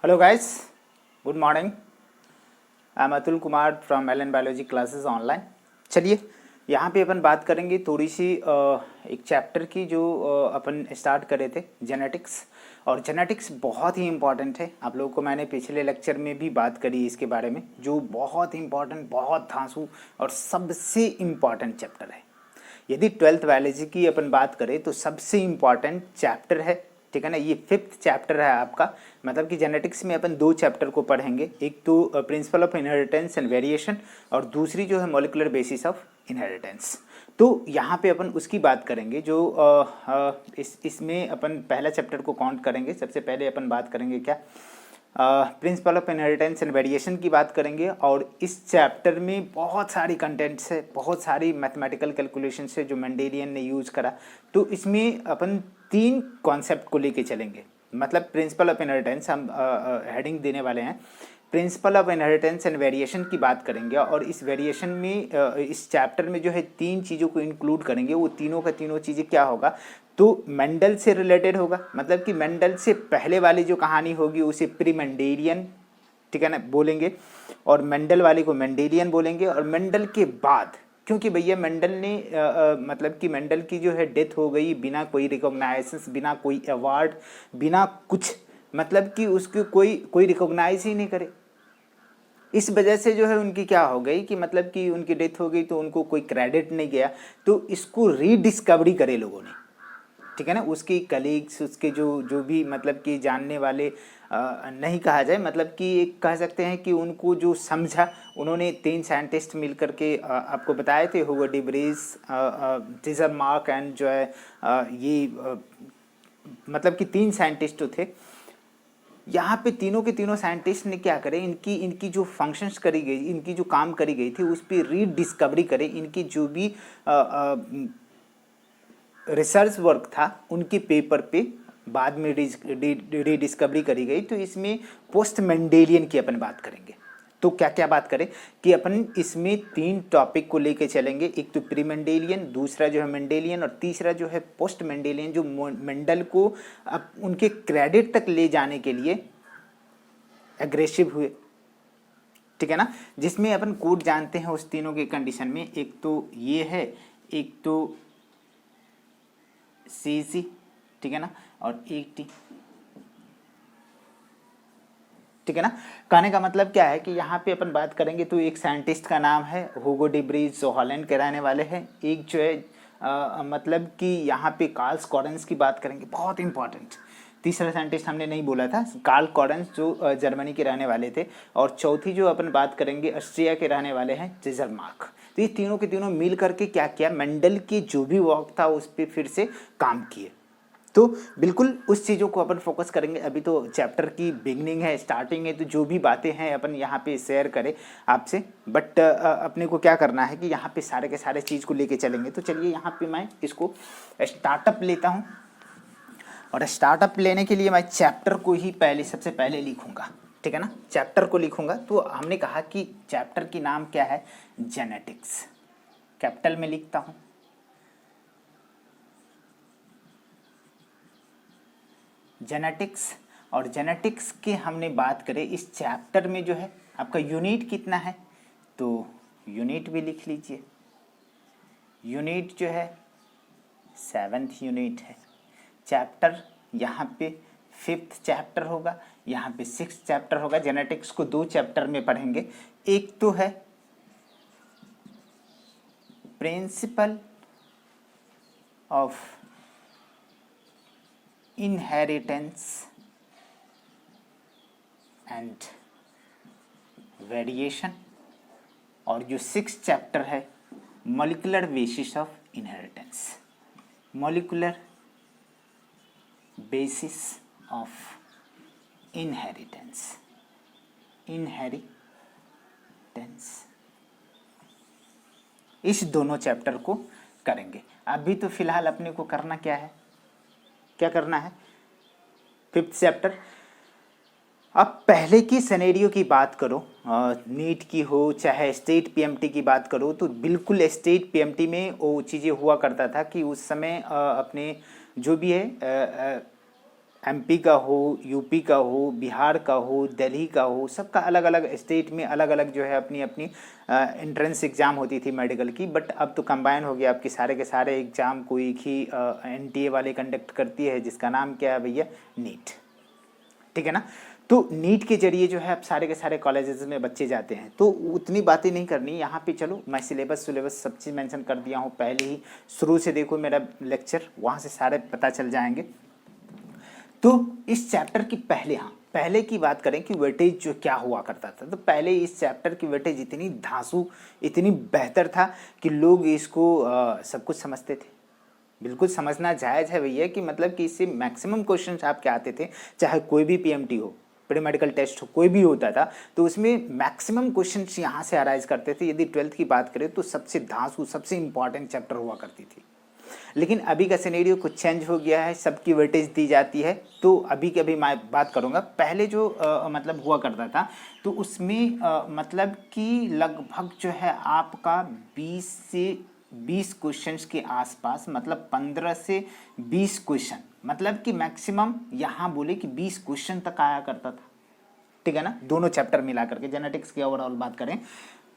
Hello guys, good morning. I am Atul Kumar from L N biology classes online. चलिए यहाँ पे अपन बात करेंगे थोड़ी सी एक चैप्टर की जो अपन स्टार्ट करे थे, जेनेटिक्स। और जेनेटिक्स बहुत ही इम्पॉर्टेंट है। आप लोगों को मैंने पिछले लेक्चर में भी बात करी इसके बारे में, जो बहुत इम्पॉर्टेंट, बहुत धांसू और सबसे इम्पॉर्टेंट चैप्टर है। यदि 12th बायोलॉजी की अपन बात करें तो सबसे इम्पॉर्टेंट चैप्टर है, ठीक है ना। ये 5th चैप्टर है आपका। मतलब कि जेनेटिक्स में अपन 2 चैप्टर को पढ़ेंगे, एक तो principle of inheritance and variation और दूसरी जो है मॉलिक्यूलर बेसिस ऑफ इनहेरिटेंस। तो यहाँ पे अपन उसकी बात करेंगे जो इसमें अपन पहला चैप्टर को काउंट करेंगे। सबसे पहले अपन बात करेंगे क्या, principle of inheritance and variation की बात करेंगे। और इस चैप्टर में बहुत सारी कंटेंट्स है, बहुत सारी मैथमेटिकल कैलकुलेशंस है जो मेंडेलियन ने यूज़ करा। तो इसमें अपन 3 कॉन्सेप्ट को लेके चलेंगे। मतलब प्रिंसिपल ऑफ इनहेरिटेंस हम हेडिंग देने वाले हैं, principle of inheritance and variation की बात करेंगे। और इस वेरिएशन में इस चैप्टर में जो है 3 चीज़ों को इंक्लूड करेंगे। वो तीनों का तीनों चीज़ें क्या होगा, तो मेंडल से रिलेटेड होगा। मतलब कि मेंडल से पहले वाली जो कहानी होगी उसे प्री मेंडेलियन, ठीक है ना, बोलेंगे। और मेंडल वाले को मेंडेलियन बोलेंगे। और मेंडल के बाद, क्योंकि भैया मेंडल ने मतलब कि मेंडल की जो है डेथ हो गई बिना कोई रिकॉग्नाइजेंस, बिना कोई अवार्ड, बिना कुछ, मतलब कि उसको कोई रिकॉग्नाइज ही नहीं करे। इस वजह से जो है उनकी क्या हो गई कि मतलब कि उनकी डेथ हो गई तो उनको कोई क्रेडिट नहीं गया। तो इसको रीडिस्कवरी करे लोगों ने, ठीक है ना। उसके कलीग्स, उसके जो जो भी मतलब कि जानने वाले, नहीं कहा जाए, मतलब कि एक कह सकते हैं कि उनको जो समझा, उन्होंने 3 साइंटिस्ट मिल करके आपको बताए थे, हुगो डी ब्रीज, टिज़रमार्क एंड जो है ये मतलब कि 3 साइंटिस्ट जो थे। यहाँ पे तीनों के तीनों साइंटिस्ट ने क्या करे, इनकी इनकी जो फंक्शंस करी गई, इनकी जो काम करी गई थी उस पर रीडिस्कवरी करे। इनकी जो भी रिसर्च वर्क था उनके पेपर पे बाद में रीडिस्कवरी करी गई। तो इसमें पोस्ट मेंडेलियन की अपन बात करेंगे। तो क्या क्या बात करें कि अपन इसमें 3 टॉपिक को लेके चलेंगे। एक तो प्री मेंडेलियन, दूसरा जो है मेंडेलियन, और तीसरा जो है पोस्ट मेंडेलियन, जो मेंडल को अब उनके क्रेडिट तक ले जाने के लिए एग्रेसिव हुए, ठीक है ना। जिसमें अपन कोड जानते हैं उस तीनों के कंडीशन में, एक तो ये है, एक तो सी, ठीक है ना, और एक टी, ठीक है ना। कहने का मतलब क्या है कि यहाँ पे अपन बात करेंगे तो एक साइंटिस्ट का नाम है हुगो डी ब्रीज, जो हॉलैंड के रहने वाले हैं। एक जो है मतलब कि यहाँ पे कार्ल कॉरेंस की बात करेंगे, बहुत इंपॉर्टेंट। तीसरा साइंटिस्ट हमने नहीं बोला था, कार्ल कॉरेंस जो जर्मनी के रहने वाले थे। और चौथी जो अपन बात करेंगे ऑस्ट्रिया के रहने वाले हैं, टिज़रमार्क। तो ये तीनों के तीनों मिल करके क्या किया, मेंडल की जो भी वर्क था उस पर फिर से काम किए। तो बिल्कुल उस चीज़ों को अपन फोकस करेंगे। अभी तो चैप्टर की बिगनिंग है, स्टार्टिंग है, तो जो भी बातें हैं अपन यहाँ पे शेयर करें आपसे। बट अपने को क्या करना है कि यहाँ पे सारे के सारे चीज़ को लेके चलेंगे। तो चलिए यहाँ पे मैं इसको स्टार्टअप लेता हूँ। और स्टार्टअप लेने के लिए मैं चैप्टर को ही सबसे पहले लिखूँगा, ठीक है ना। चैप्टर को लिखूँगा। तो हमने कहा कि चैप्टर की नाम क्या है, जेनेटिक्स। कैपिटल में लिखता हूँ, जेनेटिक्स। और जेनेटिक्स की हमने बात करें इस चैप्टर में जो है आपका यूनिट कितना है, तो यूनिट भी लिख लीजिए। यूनिट जो है 7th यूनिट है। चैप्टर यहाँ पे 5th चैप्टर होगा, यहाँ पे 6th चैप्टर होगा। जेनेटिक्स को 2 चैप्टर में पढ़ेंगे। एक तो है principle of inheritance and variation, और जो 6th चैप्टर है molecular basis of inheritance. Molecular basis of inheritance, inheritance. इस दोनों चैप्टर को करेंगे। अभी तो फिलहाल अपने को करना क्या है, क्या करना है, 5th चैप्टर। अब पहले की सिनेरियो की बात करो, नीट की हो चाहे स्टेट पीएमटी की बात करो, तो बिल्कुल स्टेट पीएमटी में वो चीज़ें हुआ करता था कि उस समय अपने जो भी है एमपी का हो, यूपी का हो, बिहार का हो, दिल्ली का हो, सबका अलग अलग स्टेट में अलग अलग जो है अपनी अपनी एंट्रेंस एग्ज़ाम होती थी मेडिकल की। बट अब तो कंबाइन हो गया, आपके सारे के सारे एग्ज़ाम को एक ही एनटीए वाले कंडक्ट करती है, जिसका नाम क्या है भैया, नीट। ठीक है ना। तो नीट के जरिए जो है अब सारे के सारे कॉलेजेस में बच्चे जाते हैं। तो उतनी बातें नहीं करनी यहाँ पे। चलो मैं सिलेबस सब चीज़ मेंशन कर दिया हूँ पहले ही, शुरू से देखो मेरा लेक्चर, वहाँ से सारे पता चल जाएंगे। तो इस चैप्टर की पहले, हाँ पहले की बात करें कि वेटेज जो क्या हुआ करता था, तो पहले इस चैप्टर की वेटेज इतनी धांसू, इतनी बेहतर था कि लोग इसको सब कुछ समझते थे। बिल्कुल समझना जायज़ है भैया कि मतलब कि इससे मैक्सिमम क्वेश्चंस आपके आते थे, चाहे कोई भी पीएमटी हो, प्री मेडिकल टेस्ट हो, कोई भी होता था, तो उसमें मैक्सिमम क्वेश्चंस यहाँ से अराइज करते थे। यदि 12th की बात करें तो सबसे धांसू, सबसे इंपॉर्टेंट चैप्टर हुआ करती थी। लेकिन अभी का सिनेरियो कुछ चेंज हो गया है, सबकी वेटेज दी जाती है। तो अभी की अभी मैं बात करूँगा, पहले जो मतलब हुआ करता था, तो उसमें मतलब कि लगभग जो है आपका 20 से 20 क्वेश्चंस के आसपास, मतलब 15 से 20 क्वेश्चन, मतलब कि मैक्सिमम यहाँ बोले कि 20 क्वेश्चन तक आया करता था। ठीक है ना, दोनों चैप्टर मिला करके जेनेटिक्स की ओवरऑल बात करें।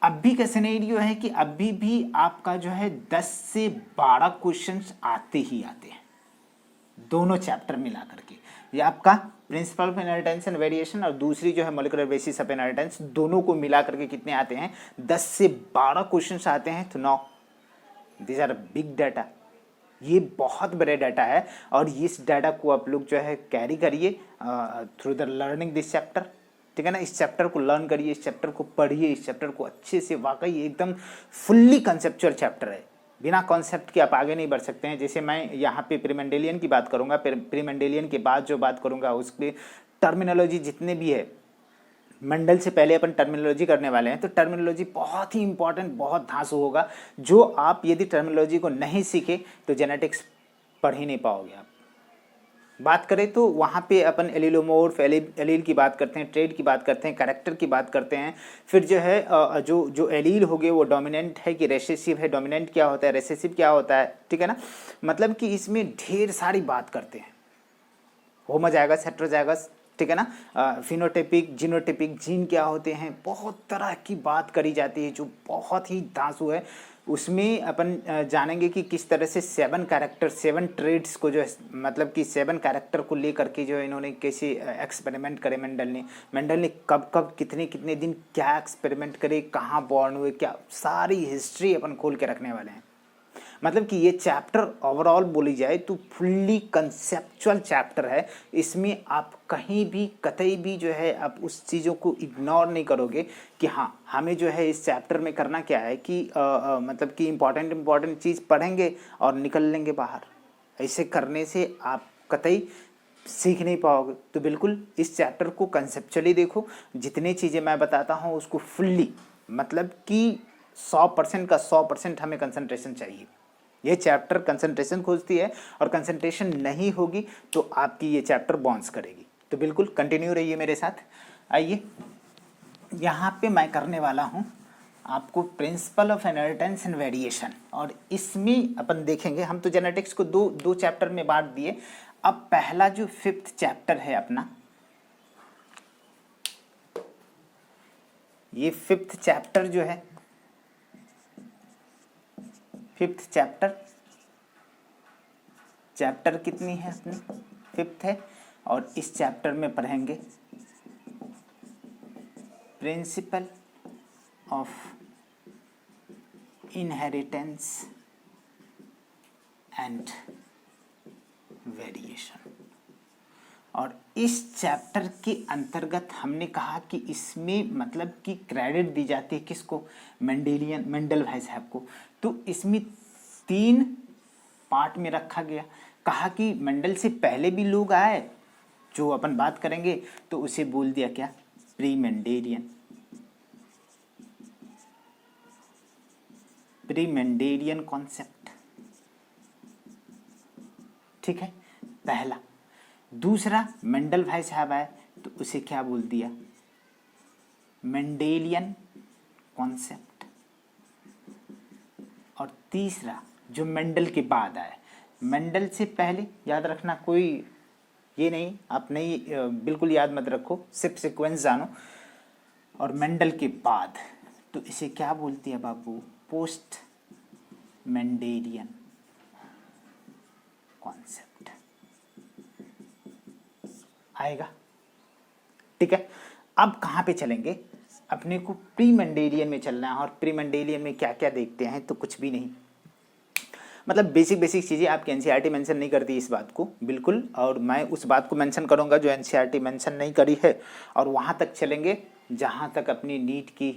अभी का सिनेरियो है कि अभी भी आपका जो है 10 से 12 क्वेश्चंस आते ही आते हैं, दोनों चैप्टर मिला करके। ये आपका principle of inheritance and variation और दूसरी जो है मॉलिक्यूलर बेसिस ऑफ इनहेरिटेंस, दोनों को मिला करके कितने आते हैं, 10 से 12 क्वेश्चंस आते हैं। तो now this are big data, ये बहुत बड़े डाटा है। और इस डाटा को आप लोग जो है कैरी करिए through the learning this chapter. ठीक है ना, इस चैप्टर को लर्न करिए, इस चैप्टर को पढ़िए, इस चैप्टर को अच्छे से, वाकई एकदम फुल्ली कंसेप्चुअल चैप्टर है। बिना कॉन्सेप्ट के आप आगे नहीं बढ़ सकते हैं। जैसे मैं यहाँ पे प्रीमेंडेलियन की बात करूँगा, प्रीमेंडेलियन के बाद जो बात करूँगा उसके टर्मिनोलॉजी जितने भी है, मंडल से पहले अपन टर्मिनोलॉजी करने वाले हैं। तो टर्मिनोलॉजी बहुत ही इंपॉर्टेंट, बहुत धांसू होगा, जो आप यदि टर्मिनोलॉजी को नहीं सीखे तो जेनेटिक्स पढ़ ही नहीं पाओगे आप। बात करें तो वहाँ पे अपन एलिलोमोर्फ, एलील की बात करते हैं, ट्रेड की बात करते हैं, कैरेक्टर की बात करते हैं। फिर जो है जो एलील हो गए वो डोमिनेंट है कि रेसेसिव है, डोमिनेंट क्या होता है, रेसेसिव क्या होता है। ठीक है ना, मतलब कि इसमें ढेर सारी बात करते हैं, होमोजाइगस, हेटेरोजाइगस। ठीक है ना, फिनोटाइपिक, जीनोटाइपिक, जीन क्या होते हैं, बहुत तरह की बात करी जाती है जो बहुत ही धांसू है। उसमें अपन जानेंगे कि किस तरह से 7 कैरेक्टर, 7 ट्रेड्स को जो है, मतलब कि 7 कैरेक्टर को लेकर के जो है इन्होंने कैसे एक्सपेरिमेंट करे मेंडल ने कब कब कितने कितने दिन क्या एक्सपेरिमेंट करे, कहाँ बॉर्न हुए, क्या सारी हिस्ट्री अपन खोल के रखने वाले हैं। मतलब कि ये चैप्टर ओवरऑल बोली जाए तो फुल्ली कंसेप्चुअल चैप्टर है। इसमें आप कहीं भी कतई भी जो है आप उस चीज़ों को इग्नोर नहीं करोगे कि हाँ हमें जो है इस चैप्टर में करना क्या है कि मतलब कि इम्पॉर्टेंट चीज़ पढ़ेंगे और निकल लेंगे बाहर। ऐसे करने से आप कतई सीख नहीं पाओगे। तो बिल्कुल इस चैप्टर को कंसेप्चुअली देखो, जितनी चीज़ें मैं बताता हूँ उसको फुल्ली, मतलब कि 100% का 100% हमें कंसंट्रेशन चाहिए। ये चैप्टर कंसंट्रेशन खोजती है और कंसंट्रेशन नहीं होगी तो आपकी ये चैप्टर बाउंस करेगी। तो बिल्कुल कंटिन्यू रहिए मेरे साथ। आइए यहाँ पे मैं करने वाला हूँ आपको principle of inheritance and variation, और इसमें अपन देखेंगे, हम तो जेनेटिक्स को दो चैप्टर में बांट दिए। अब पहला जो 5th चैप्टर है अपना, ये 5th चैप्टर जो है, 5th चैप्टर कितनी है अपनी, 5th है। और इस चैप्टर में पढ़ेंगे principle of inheritance and variation. और इस चैप्टर के अंतर्गत हमने कहा कि इसमें मतलब कि क्रेडिट दी जाती है किसको, मेंडल भाई साहब को। तो इसमें 3 पार्ट में रखा गया। कहा कि मेंडल से पहले भी लोग आए, जो अपन बात करेंगे तो उसे बोल दिया क्या, प्री मेंडेलियन कॉन्सेप्ट। ठीक है, पहला। दूसरा, मेंडल भाई साहब आए तो उसे क्या बोल दिया, मेंडेलियन कॉन्सेप्ट। और तीसरा जो मेंडल के बाद आए, मेंडल से पहले याद रखना कोई ये नहीं, आप नहीं बिल्कुल याद मत रखो, सिर्फ सीक्वेंस जानो। और मेंडल के बाद तो इसे क्या बोलती है बाबू, पोस्ट मेंडेलियन कॉन्सेप्ट आएगा। ठीक है, अब कहाँ पे चलेंगे, अपने को प्री मेंडेलियन में चलना है। और प्री मेंडेलियन में क्या क्या देखते हैं, तो कुछ भी नहीं, मतलब बेसिक बेसिक चीज़ें। आपकी एनसीईआरटी मेंशन नहीं करती इस बात को बिल्कुल, और मैं उस बात को मेंशन करूंगा जो एनसीईआरटी मेंशन नहीं करी है, और वहाँ तक चलेंगे जहाँ तक अपनी नीट की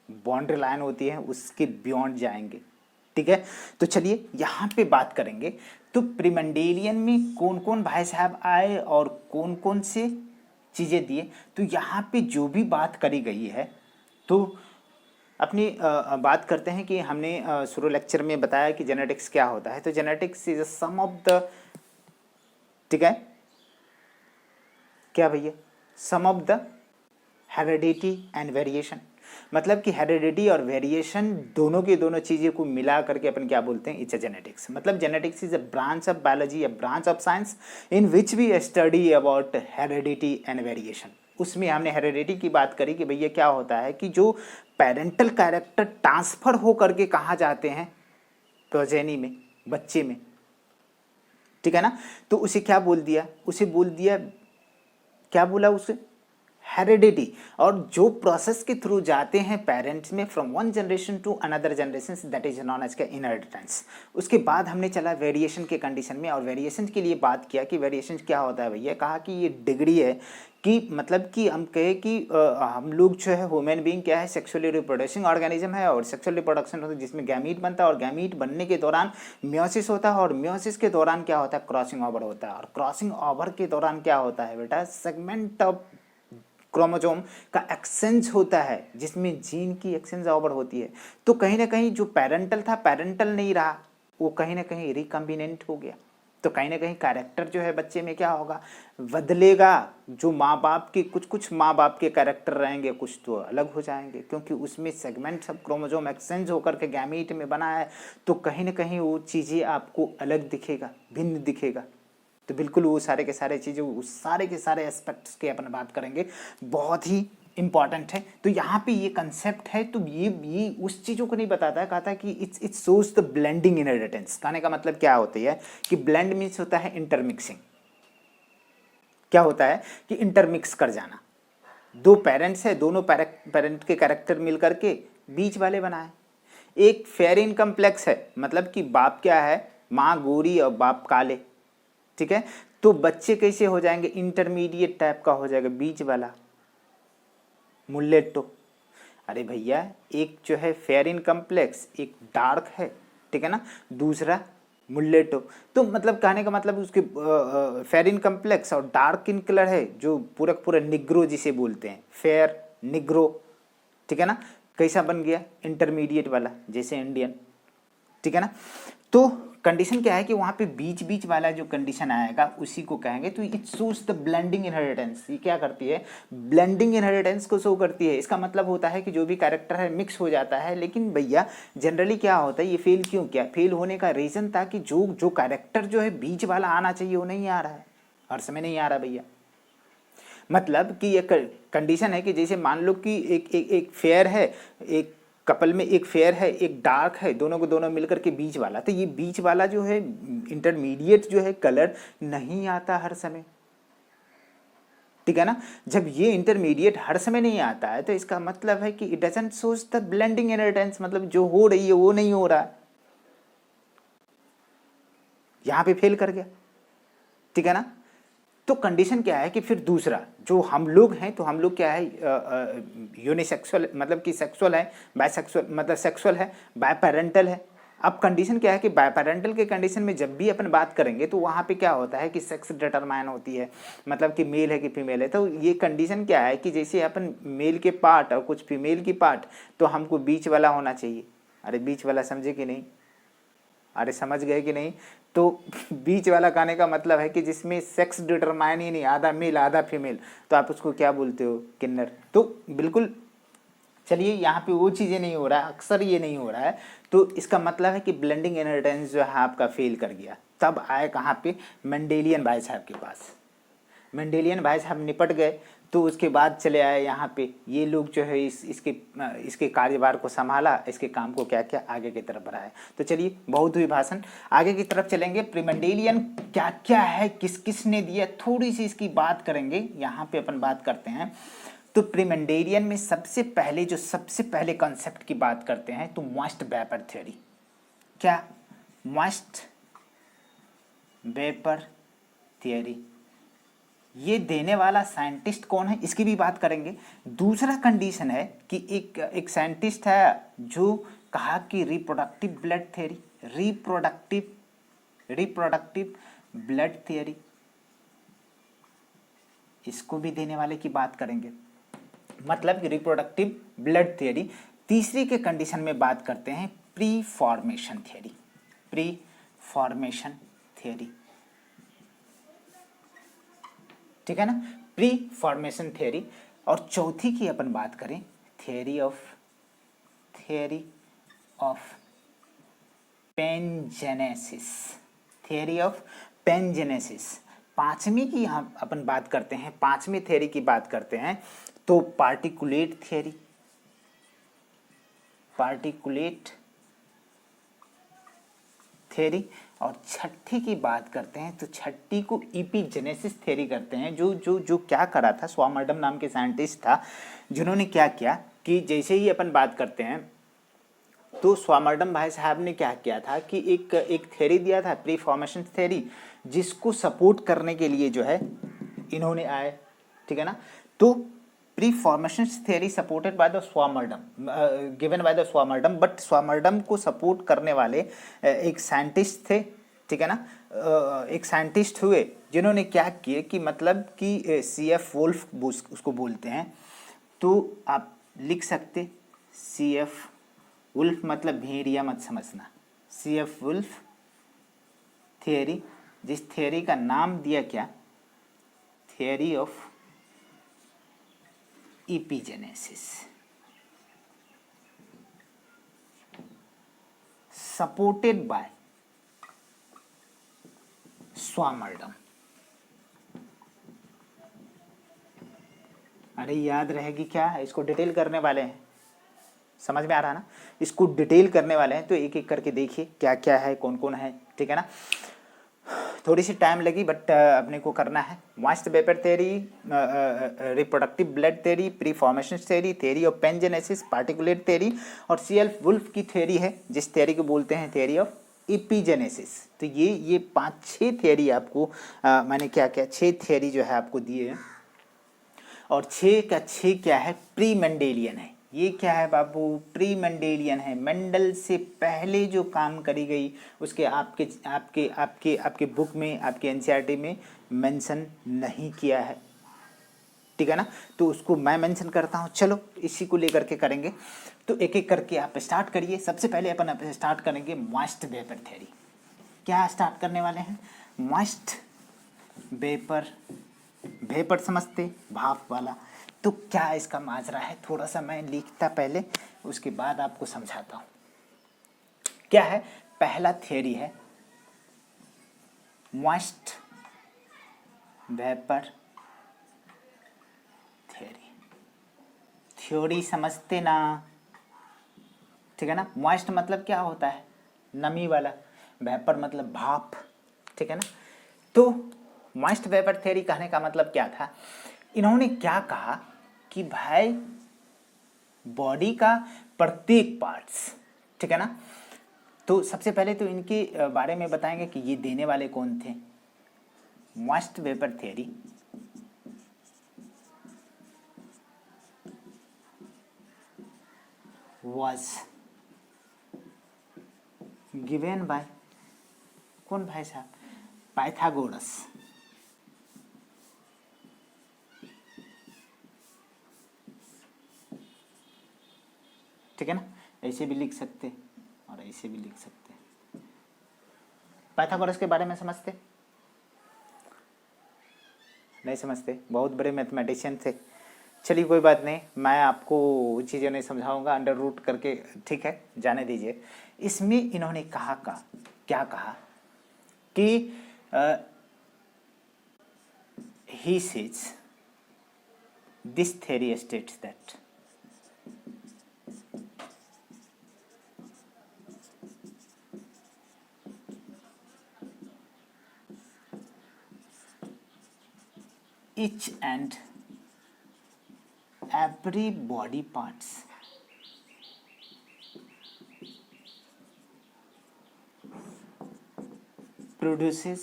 बाउंड्री लाइन होती है, उसके बियॉन्ड जाएंगे। ठीक है, तो चलिए यहाँ पे बात करेंगे। तो प्रीमेंडेलियन में कौन कौन भाई साहब आए और कौन कौन से चीज़ें दिए, तो यहाँ पे जो भी बात करी गई है, तो अपनी बात करते हैं कि हमने शुरू लेक्चर में बताया कि जेनेटिक्स क्या होता है। तो genetics is a sum of the, ठीक है क्या भैया, sum of the heredity and variation. मतलब कि हेरिडिटी और वेरिएशन दोनों की दोनों चीज़ें को मिला करके अपन क्या बोलते हैं, इट्स अ जेनेटिक्स। मतलब genetics is a branch of biology, a branch of science in which we study about heredity and variation. उसमें हमने हेरिडिटी की बात करी कि भैया क्या होता है कि जो पेरेंटल कैरेक्टर ट्रांसफर हो करके कहाँ जाते हैं, प्रोजेनी में, बच्चे में। ठीक है ना, तो उसे क्या बोल दिया, उसे बोल दिया, क्या बोला उसे, हेरिडिटी। और जो प्रोसेस के थ्रू जाते हैं पेरेंट्स में from one generation to another generation, that is known as का इनहेरिटेंस। उसके बाद हमने चला वेरिएशन के कंडीशन में, और वेरिएशन के लिए बात किया कि वेरिएशन क्या होता है भैया, कहा कि ये डिग्री है कि मतलब कि हम कहे कि हम लोग जो है ह्यूमन बीइंग क्या है, सेक्सुअली रिप्रोड्यूसिंग ऑर्गेनिज्म है, और सेक्सुअल रिप्रोडक्शन होता है जिसमें गैमीट बनता है, और गैमीट बनने के दौरान मियोसिस होता है, और मियोसिस के दौरान क्या होता है, क्रॉसिंग ओवर होता है, और क्रॉसिंग ओवर के दौरान क्या होता है बेटा, सेगमेंट ऑफ क्रोमोसोम का एक्सचेंज होता है, जिसमें जीन की एक्सचेंज ओवर होती है। तो कहीं ना कहीं जो पेरेंटल था, पेरेंटल नहीं रहा, वो कहीं ना कहीं रिकम्बिनेंट हो गया। तो कहीं ना कहीं कैरेक्टर जो है बच्चे में क्या होगा, बदलेगा। जो माँ बाप के कुछ कुछ माँ बाप के कैरेक्टर रहेंगे, कुछ तो अलग हो जाएंगे, क्योंकि उसमें सेगमेंट्स ऑफ क्रोमोसोम एक्सचेंज होकर के गैमीट में बना है। तो कहीं ना कहीं वो चीज़ें आपको अलग दिखेगा, भिन्न दिखेगा। तो बिल्कुल वो सारे के सारे चीज़ें, उस सारे के सारे एस्पेक्ट्स की अपन बात करेंगे, बहुत ही इंपॉर्टेंट है। तो यहाँ पे ये कंसेप्ट है, तो ये उस चीज़ों को नहीं बताता है, कहता है कि it's shows the blending inheritance. कहने का मतलब क्या होती है कि ब्लेंड मीन्स होता है इंटरमिक्सिंग। क्या होता है कि इंटरमिक्स कर जाना, दो पेरेंट्स है, दोनों पेरेंट के कैरेक्टर मिल करके बीच वाले बनाए। एक फेयर इनकम्प्लेक्स है, मतलब कि बाप क्या है, माँ गोरी और बाप काले। ठीक है, तो बच्चे कैसे हो जाएंगे, इंटरमीडिएट टाइप का हो जाएगा, बीच वाला मुल्लेटो। अरे भैया एक जो है फेयर इनकम्प्लेक्स, एक डार्क है, ठीक है ना, दूसरा मुल्लेटो। तो मतलब कहने का मतलब उसके फेयर इनकम्प्लेक्स और डार्क इन कलर है, जो पूरा पूरा निग्रो जिसे बोलते हैं, फेयर निग्रो। ठीक है ना, कैसा बन गया, इंटरमीडिएट वाला, जैसे इंडियन। ठीक है ना, तो कंडीशन क्या है कि वहाँ पे बीच बीच वाला जो कंडीशन आएगा उसी को कहेंगे। तो it shows the blending inheritance. ये क्या करती है, ब्लेंडिंग इनहेरिटेंस को शो करती है। इसका मतलब होता है कि जो भी कैरेक्टर है मिक्स हो जाता है। लेकिन भैया जनरली क्या होता है, ये फेल क्यों किया, फेल होने का रीज़न था कि जो जो कैरेक्टर जो है बीच वाला आना चाहिए वो नहीं आ रहा है, हर समय नहीं आ रहा भैया। मतलब कि एक कंडीशन है कि जैसे मान लो कि एक फेयर है, एक कपल में एक फेयर है, एक डार्क है, दोनों को दोनों मिलकर के बीच वाला। तो ये बीच वाला जो है इंटरमीडिएट जो है कलर नहीं आता हर समय। ठीक है ना, जब ये इंटरमीडिएट हर समय नहीं आता है तो इसका मतलब है कि it doesn't shows the blending inheritance. मतलब जो हो रही है वो नहीं हो रहा है, यहां पे फेल कर गया। ठीक है ना, तो कंडीशन क्या है कि फिर दूसरा जो हम लोग हैं, तो हम लोग क्या है, यूनिसेक्सुअल, मतलब कि सेक्सुअल है, बायसेक्सुअल मतलब सेक्सुअल है, बायपेरेंटल है। अब कंडीशन क्या है कि बायपेरेंटल के कंडीशन में जब भी अपन बात करेंगे तो वहाँ पे क्या होता है कि सेक्स डिटरमाइन होती है, मतलब कि मेल है कि फीमेल है। तो ये कंडीशन क्या है कि जैसे अपन मेल के पार्ट और कुछ फीमेल की पार्ट, तो हमको बीच वाला होना चाहिए। अरे बीच वाला समझे कि नहीं, अरे समझ गए कि नहीं। तो बीच वाला कहने का मतलब है कि जिसमें सेक्स डिटरमाइन ही नहीं, आधा मेल आधा फीमेल, तो आप उसको क्या बोलते हो, किन्नर। तो बिल्कुल चलिए यहाँ पे वो चीज़ें नहीं हो रहा है, अक्सर ये नहीं हो रहा है। तो इसका मतलब है कि ब्लेंडिंग इनहेरिटेंस जो है आपका फेल कर गया। तब आए कहाँ पे, मेंडेलियन भाई साहब के पास। मेंडेलियन भाई साहब निपट गए, तो उसके बाद चले आए यहाँ पे ये लोग जो है इसके कार्यभार को संभाला, इसके काम को क्या क्या आगे की तरफ बढ़ाया। तो चलिए बहुत हुई भाषण, आगे की तरफ चलेंगे। प्रीमेंडेलियन क्या क्या है, किस किस ने दिया, थोड़ी सी इसकी बात करेंगे। यहाँ पे अपन बात करते हैं तो प्रीमेंडेलियन में सबसे पहले कॉन्सेप्ट की बात करते हैं तो मॉइस्ट वेपर थ्योरी। क्या? Moist vapour theory. ये देने वाला साइंटिस्ट कौन है, इसकी भी बात करेंगे। दूसरा कंडीशन है कि एक साइंटिस्ट है जो कहा कि reproductive blood theory, reproductive blood theory, इसको भी देने वाले की बात करेंगे, मतलब रिप्रोडक्टिव ब्लड थियरी। तीसरी के कंडीशन में बात करते हैं pre formation theory, pre formation theory, ठीक है ना, प्री फॉर्मेशन थियरी। और चौथी की अपन बात करें theory of pangenesis, theory of pangenesis. पांचवी की हम अपन बात करते हैं, पांचवी थियरी की बात करते हैं तो पार्टिकुलेट थियरी, पार्टिकुलेट थियरी। और छठी की बात करते हैं तो छठी को इपीजेनेसिस थियरी करते हैं। जो जो जो क्या करा था, स्वामर्डम नाम के साइंटिस्ट था जिन्होंने क्या किया कि जैसे ही अपन बात करते हैं तो स्वामर्डम भाई साहब ने क्या किया था कि एक थ्योरी दिया था प्री फॉर्मेशन थ्योरी, जिसको सपोर्ट करने के लिए जो है इन्होंने आए, ठीक है ना। तो preformation theory supported by the Swammerdam, given by the Swammerdam, but Swammerdam को सपोर्ट करने वाले एक साइंटिस्ट थे, ठीक है ना। एक साइंटिस्ट हुए जिन्होंने क्या किए कि मतलब कि CF वुल्फ उसको बोलते हैं। तो आप लिख सकते CF वुल्फ मतलब भेड़िया मत समझना, CF वुल्फ थियरी, जिस थियरी का नाम दिया क्या, थियरी ऑफ इपीजेनेसिस, सपोर्टेड बाय स्वामर्डम। अरे याद रहेगी क्या, इसको डिटेल करने वाले हैं, समझ में आ रहा ना, इसको डिटेल करने वाले हैं। तो एक एक करके देखिए क्या क्या है, कौन कौन है, ठीक है ना। थोड़ी सी टाइम लगी बट अपने को करना है। Moist vapour theory, reproductive blood theory, pre formation theory, theory of pangenesis, particulate theory और CF वुल्फ की थ्योरी है जिस थ्योरी को बोलते हैं थ्योरी ऑफ इपीजेनेसिस। तो ये 5-6 थ्योरी आपको मैंने क्या क्या 6 थ्योरी जो है आपको दिए हैं, और 6 का 6 क्या है, प्री मेंडेलियन है। ये क्या है बाबू, प्री मेंडेलियन है। मेंडल से पहले जो काम करी गई उसके आपके आपके आपके आपके बुक में, आपके NCERT में मेंशन नहीं किया है, ठीक है ना। तो उसको मैं मेंशन करता हूँ। चलो इसी को लेकर के करेंगे, तो एक एक करके आप स्टार्ट करिए। सबसे पहले अपन स्टार्ट करेंगे मॉइस्ट वेपर थ्योरी। क्या स्टार्ट करने वाले हैं, मॉइस्ट वेपर, वेपर समझते, भाप वाला। तो क्या इसका माजरा है, थोड़ा सा मैं लिखता पहले, उसके बाद आपको समझाता हूँ क्या है। पहला थियरी है मॉइस्ट वेपर थियरी, थ्योरी समझते ना, ठीक है ना। मॉइस्ट मतलब क्या होता है, नमी वाला, वेपर मतलब भाप, ठीक है ना। तो मॉइस्ट वेपर थ्योरी कहने का मतलब क्या था, इन्होंने क्या कहा कि भाई बॉडी का प्रत्येक पार्ट्स, ठीक है ना। तो सबसे पहले तो इनके बारे में बताएंगे कि ये देने वाले कौन थे। Moist vapour theory was given by कौन भाई साहब, पाइथागोरस, ठीक है ना। ऐसे भी लिख सकते और ऐसे भी लिख सकते। पाइथागोरस के बारे में समझते, नहीं समझते, बहुत बड़े मैथमेटिशियन थे। चलिए कोई बात नहीं, मैं आपको चीज़ें नहीं समझाऊंगा, अंडर रूट करके, ठीक है, जाने दीजिए। इसमें इन्होंने कहा क्या कहा कि he says this theory states that each and every body parts produces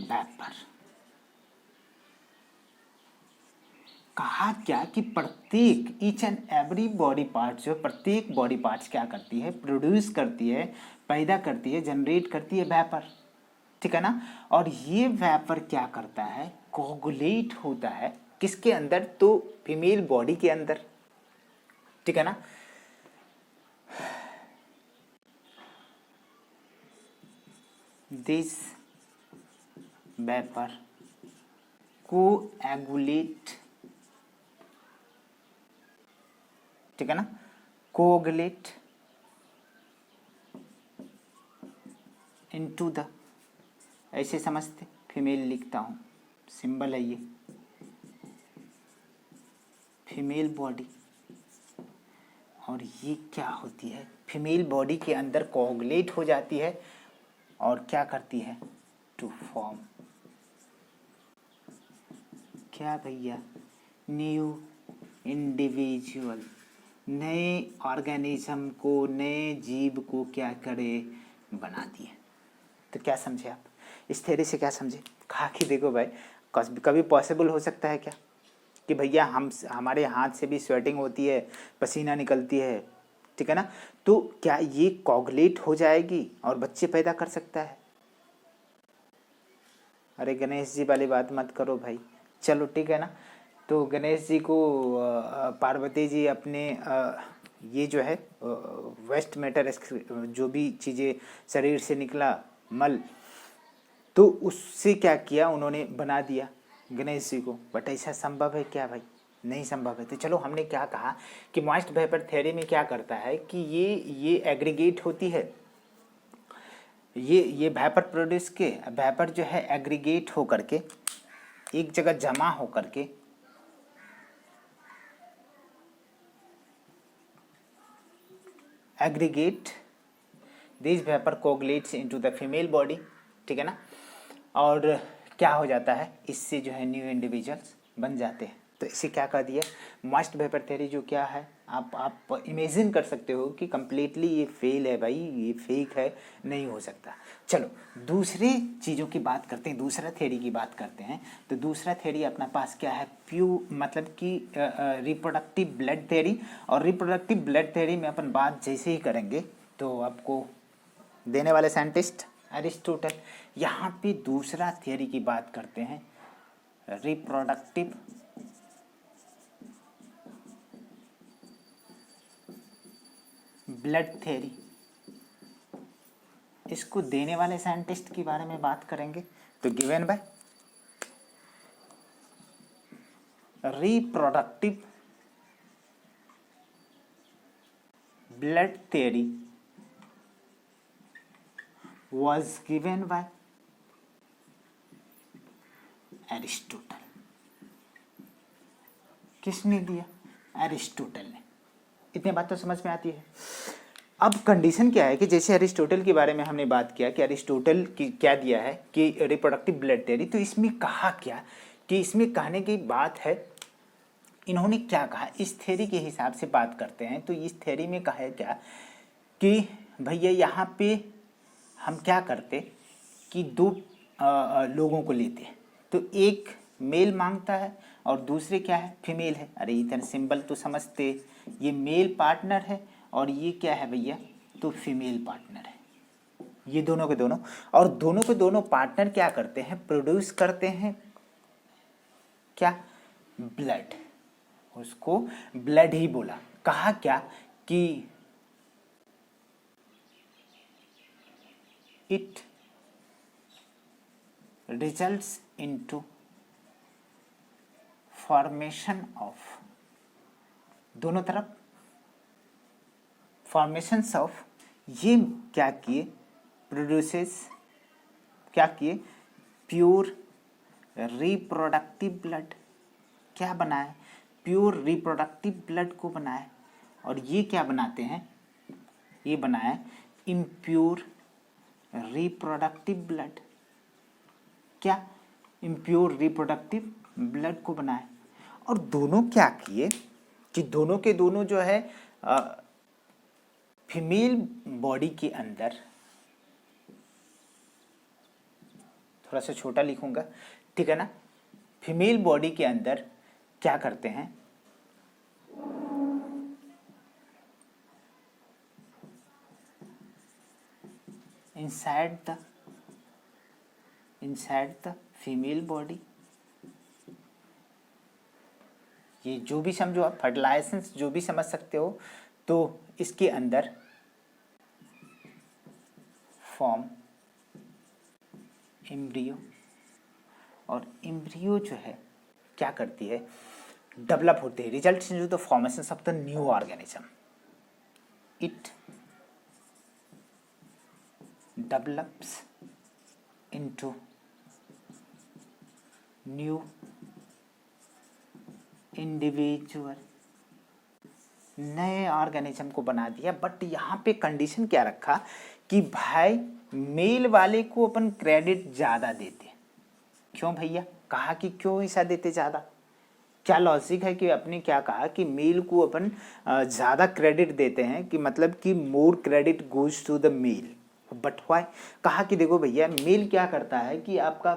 vapor। कहा क्या कि प्रत्येक each and every body part जो प्रत्येक बॉडी पार्ट्स क्या करती है, प्रोड्यूस करती है, पैदा करती है, जनरेट करती है वेपर, ठीक है ना। और ये वेपर क्या करता है, कोगुलेट होता है किसके अंदर, तो फीमेल बॉडी के अंदर, ठीक है ना। दिस वेपर कोएगुलेट, ठीक है ना, कोगुलेट इनटू द, ऐसे समझते, फीमेल लिखता हूँ, सिंबल है ये, फीमेल बॉडी। और ये क्या होती है, फीमेल बॉडी के अंदर कोगुलेट हो जाती है और क्या करती है, टू फॉर्म क्या भैया, न्यू इंडिविजुअल, नए ऑर्गेनिज्म को, नए जीव को क्या करे, बना दिए। तो क्या समझे आप इस थ्योरी से, क्या समझे, कहा कि देखो भाई कभी पॉसिबल हो सकता है क्या कि भैया हमारे हाथ से भी स्वेटिंग होती है, पसीना निकलती है, ठीक है ना, तो क्या ये कोगुलेट हो जाएगी और बच्चे पैदा कर सकता है। अरे गणेश जी वाली बात मत करो भाई, चलो ठीक है ना। तो गणेश जी को पार्वती जी अपने ये जो है वेस्ट मैटर, जो भी चीज़ें शरीर से निकला मल, तो उससे क्या किया उन्होंने, बना दिया गणेश जी को। बट ऐसा संभव है क्या भाई, नहीं संभव है। तो चलो हमने क्या कहा कि मॉइस्ट वेपर थ्योरी में क्या करता है कि ये एग्रीगेट होती है, ये वेपर प्रोड्यूस के, वेपर जो है एग्रीगेट हो करके एक जगह जमा हो करके aggregate, this vapour coagulates into the female body, ठीक है ना। और क्या हो जाता है, इससे जो है न्यू इंडिविजुअल्स बन जाते हैं। तो इसे क्या कर दिया, मॉइस्ट वेपर थ्योरी जो क्या है, आप इमेजिन कर सकते हो कि कम्प्लीटली ये फेल है भाई, ये फेक है, नहीं हो सकता। चलो दूसरे चीज़ों की बात करते हैं, दूसरा थ्योरी की बात करते हैं। तो दूसरा थ्योरी अपना पास क्या है, मतलब कि रिप्रोडक्टिव ब्लड थ्योरी। और रिप्रोडक्टिव ब्लड थ्योरी में अपन बात जैसे ही करेंगे तो आपको देने वाले साइंटिस्ट एरिस्टोटल। यहाँ पे दूसरा थ्योरी की बात करते हैं, रिप्रोडक्टिव ब्लड थ्योरी। इसको देने वाले साइंटिस्ट के बारे में बात करेंगे। तो given by reproductive blood theory was given by Aristotle. किसने दिया, एरिस्टोटल ने। इतनी बात तो समझ में आती है। अब कंडीशन क्या है कि जैसे एरिस्टोटल के बारे में हमने बात किया कि एरिस्टोटल की क्या दिया है कि रिप्रोडक्टिव ब्लड थ्योरी, तो इसमें कहा क्या कि इसमें कहने की बात है, इन्होंने क्या कहा, इस थ्योरी के हिसाब से बात करते हैं। तो इस थ्योरी में कहा है क्या कि भैया यहाँ पे हम क्या करते कि दो लोगों को लेते, तो एक मेल मांगता है और दूसरे क्या है, फीमेल है। अरे इतना सिंबल तो समझते, ये मेल पार्टनर है और ये क्या है भैया, तो फीमेल पार्टनर है, ये दोनों के दोनों। और दोनों के दोनों पार्टनर क्या करते हैं, प्रोड्यूस करते हैं क्या, ब्लड। उसको ब्लड ही बोला। कहा क्या कि it results into formation of, दोनों तरफ formations of, ये क्या किए, produces क्या किए, प्योर रिप्रोडक्टिव ब्लड, क्या बनाए, प्योर रिप्रोडक्टिव ब्लड को बनाए। और ये क्या बनाते हैं, ये बनाए इम्प्योर रिप्रोडक्टिव ब्लड, क्या, इम्प्योर रिप्रोडक्टिव ब्लड को बनाए। और दोनों क्या किए कि दोनों के दोनों जो है फीमेल बॉडी के अंदर, थोड़ा सा छोटा लिखूंगा, ठीक है ना, फीमेल बॉडी के अंदर क्या करते हैं, inside the फीमेल बॉडी, ये जो भी समझो आप, फर्टिलाइजेशन जो भी समझ सकते हो, तो इसके अंदर फॉर्म एम्ब्रियो, और एम्ब्रियो जो है क्या करती है, डेवलप होते हैं, result in the formation of the new organism, it develops into new individual, नए ऑर्गेनिज्म को बना दिया। बट यहाँ पे कंडीशन क्या रखा कि भाई मेल वाले को अपन क्रेडिट ज़्यादा देते। क्यों भैया, कहा कि क्यों ऐसा देते ज़्यादा, क्या लॉजिक है कि आपने क्या कहा कि मेल को अपन ज़्यादा क्रेडिट देते हैं, कि मतलब कि more credit goes to the male. But why, कहा कि देखो भैया मेल क्या करता है कि आपका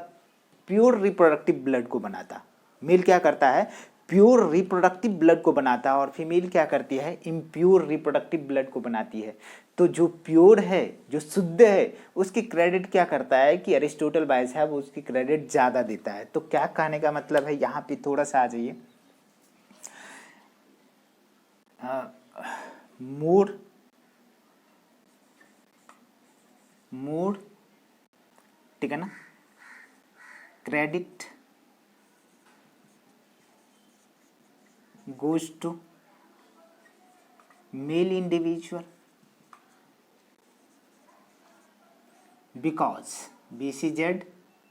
प्योर रिप्रोडक्टिव ब्लड को बनाता, मेल क्या करता है, प्योर रिप्रोडक्टिव ब्लड को बनाता है, और फीमेल क्या करती है, इम्प्योर रिप्रोडक्टिव ब्लड को बनाती है। तो जो प्योर है, जो शुद्ध है, उसकी क्रेडिट क्या करता है कि अरिस्टोटल भाई साहब उसकी क्रेडिट ज़्यादा देता है। तो क्या कहने का मतलब है, यहाँ पे थोड़ा सा आ जाइए, मोर, ठीक है ना, credit goes to male individual because BCZ,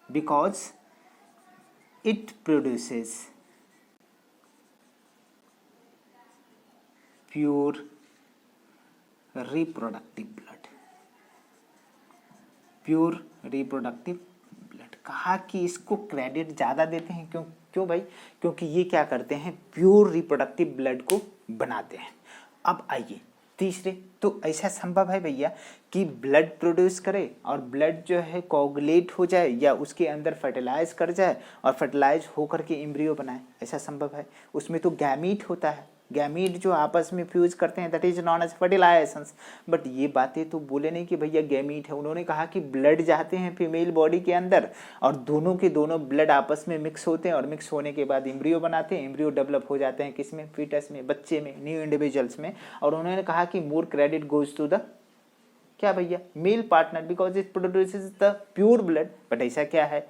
because it produces pure reproductive blood, pure reproductive blood. कहा कि इसको क्रेडिट ज़्यादा देते हैं, क्यों क्यों भाई, क्योंकि ये क्या करते हैं, प्योर रिप्रोडक्टिव ब्लड को बनाते हैं। अब आइए तीसरे, तो ऐसा संभव है भैया कि ब्लड प्रोड्यूस करे और ब्लड जो है कोगुलेट हो जाए या उसके अंदर फर्टिलाइज कर जाए और फर्टिलाइज होकर के एम्ब्रियो बनाए, ऐसा संभव है? उसमें तो गैमीट होता है, गैमीट जो आपस में फ्यूज करते हैं, that is known as fertilisations. बट ये बातें तो बोले नहीं कि भैया गैमीट है, उन्होंने कहा कि ब्लड जाते हैं फीमेल बॉडी के अंदर और दोनों के दोनों ब्लड आपस में मिक्स होते हैं और मिक्स होने के बाद एम्ब्रियो बनाते हैं, एम्ब्रियो डेवलप हो जाते हैं किसमें, फीटस में, बच्चे में, न्यू इंडिविजुअल्स में। और उन्होंने कहा कि more credit goes to the क्या भैया, male partner, because it produces the pure blood. But ऐसा क्या है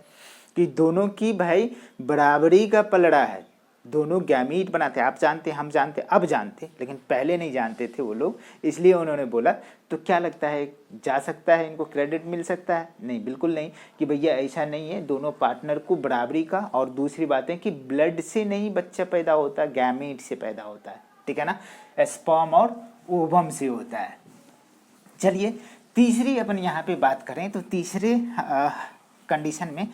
कि दोनों की भाई बराबरी का पलड़ा है, दोनों गैमीट बनाते हैं। आप जानते, हम जानते, अब जानते, लेकिन पहले नहीं जानते थे वो लोग, इसलिए उन्होंने बोला। तो क्या लगता है, जा सकता है, इनको क्रेडिट मिल सकता है? नहीं, बिल्कुल नहीं, कि भैया ऐसा नहीं है, दोनों पार्टनर को बराबरी का। और दूसरी बात है कि ब्लड से नहीं बच्चा पैदा होता, गैमीट से पैदा होता है, ठीक है ना, स्पर्म और ओवम से होता है। चलिए तीसरी अपन यहाँ पे बात करें, तो तीसरे कंडीशन में